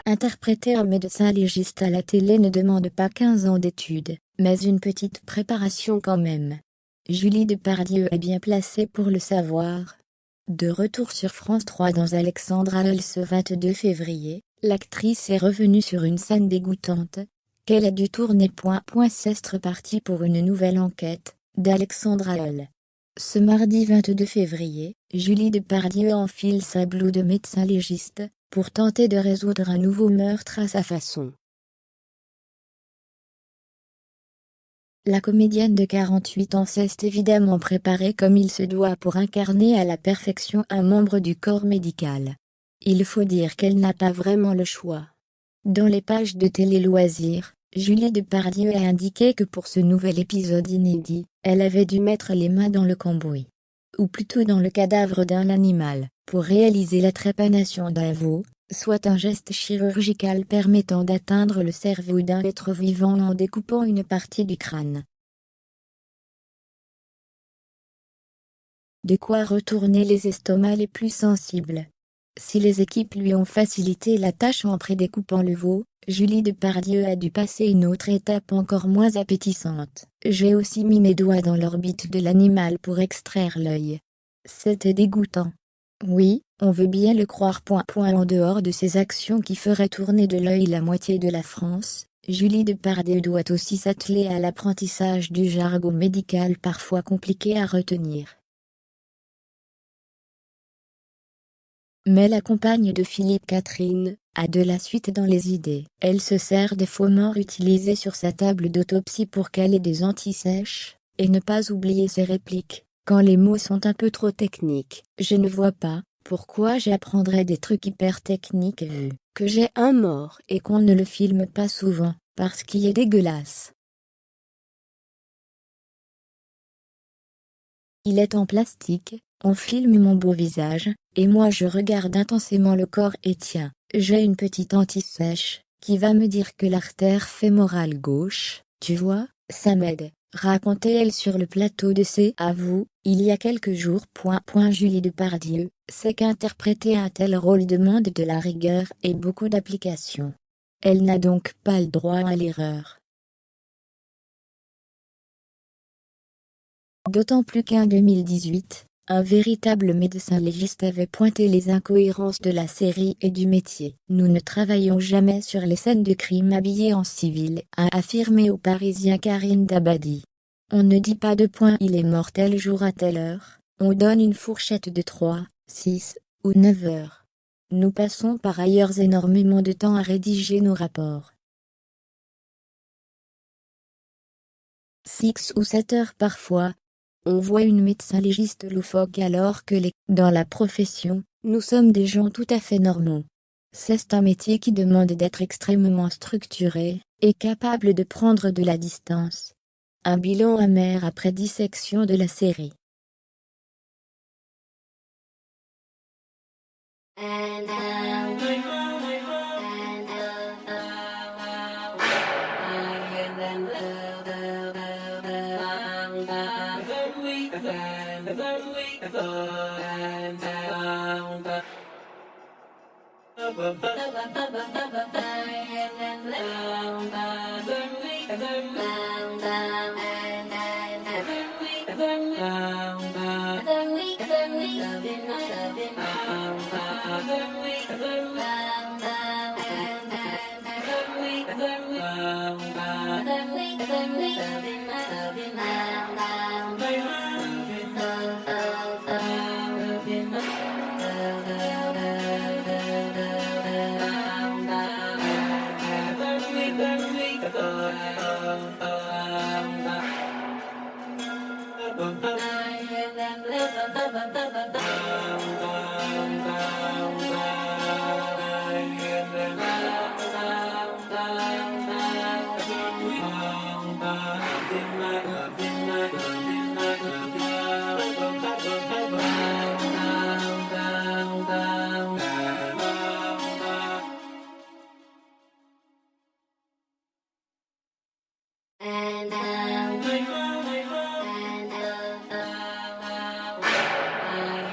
Interpréter un médecin légiste à la télé ne demande pas 15 ans d'études, mais une petite préparation quand même. Julie Depardieu est bien placée pour le savoir. De retour sur France 3 dans Alexandra Hull ce 22 février, l'actrice est revenue sur une scène dégoûtante qu'elle a dû tourner. C'est reparti pour une nouvelle enquête d'Alexandra Hull. Ce mardi 22 février, Julie Depardieu enfile sa blouse de médecin légiste pour tenter de résoudre un nouveau meurtre à sa façon. La comédienne de 48 ans s'est évidemment préparée comme il se doit pour incarner à la perfection un membre du corps médical. Il faut dire qu'elle n'a pas vraiment le choix. Dans les pages de Télé Loisirs, Julie Depardieu a indiqué que pour ce nouvel épisode inédit, elle avait dû mettre les mains dans le cambouis. Ou plutôt dans le cadavre d'un animal, pour réaliser la trépanation d'un veau, soit un geste chirurgical permettant d'atteindre le cerveau d'un être vivant en découpant une partie du crâne. De quoi retourner les estomacs les plus sensibles. Si les équipes lui ont facilité la tâche en prédécoupant le veau, Julie Depardieu a dû passer une autre étape encore moins appétissante. J'ai aussi mis mes doigts dans l'orbite de l'animal pour extraire l'œil. C'était dégoûtant. Oui, on veut bien le croire. En dehors de ces actions qui feraient tourner de l'œil la moitié de la France, Julie Depardieu doit aussi s'atteler à l'apprentissage du jargon médical parfois compliqué à retenir. Mais la compagne de Philippe Catherine a de la suite dans les idées. Elle se sert des faux morts utilisés sur sa table d'autopsie pour caler des antisèches, et ne pas oublier ses répliques, quand les mots sont un peu trop techniques. Je ne vois pas pourquoi j'apprendrais des trucs hyper techniques vu que j'ai un mort et qu'on ne le filme pas souvent, parce qu'il est dégueulasse. Il est en plastique, on filme mon beau visage, et moi je regarde intensément le corps et tiens, j'ai une petite anti-sèche, qui va me dire que l'artère fémorale gauche, tu vois, ça m'aide, racontait-elle sur le plateau de C'est à vous, il y a quelques jours. Julie Depardieu, c'est qu'interpréter un tel rôle demande de la rigueur et beaucoup d'application. Elle n'a donc pas le droit à l'erreur. D'autant plus qu'en 2018, un véritable médecin légiste avait pointé les incohérences de la série et du métier. Nous ne travaillons jamais sur les scènes de crime habillés en civil, a affirmé au Parisien Karine Dabadi. On ne dit pas il est mort tel jour à telle heure, on donne une fourchette de 3, 6 ou 9 heures. Nous passons par ailleurs énormément de temps à rédiger nos rapports. 6 ou 7 heures parfois. On voit une médecin légiste loufoque alors que dans la profession, nous sommes des gens tout à fait normaux. C'est un métier qui demande d'être extrêmement structuré, et capable de prendre de la distance. Un bilan amer après dissection de la série.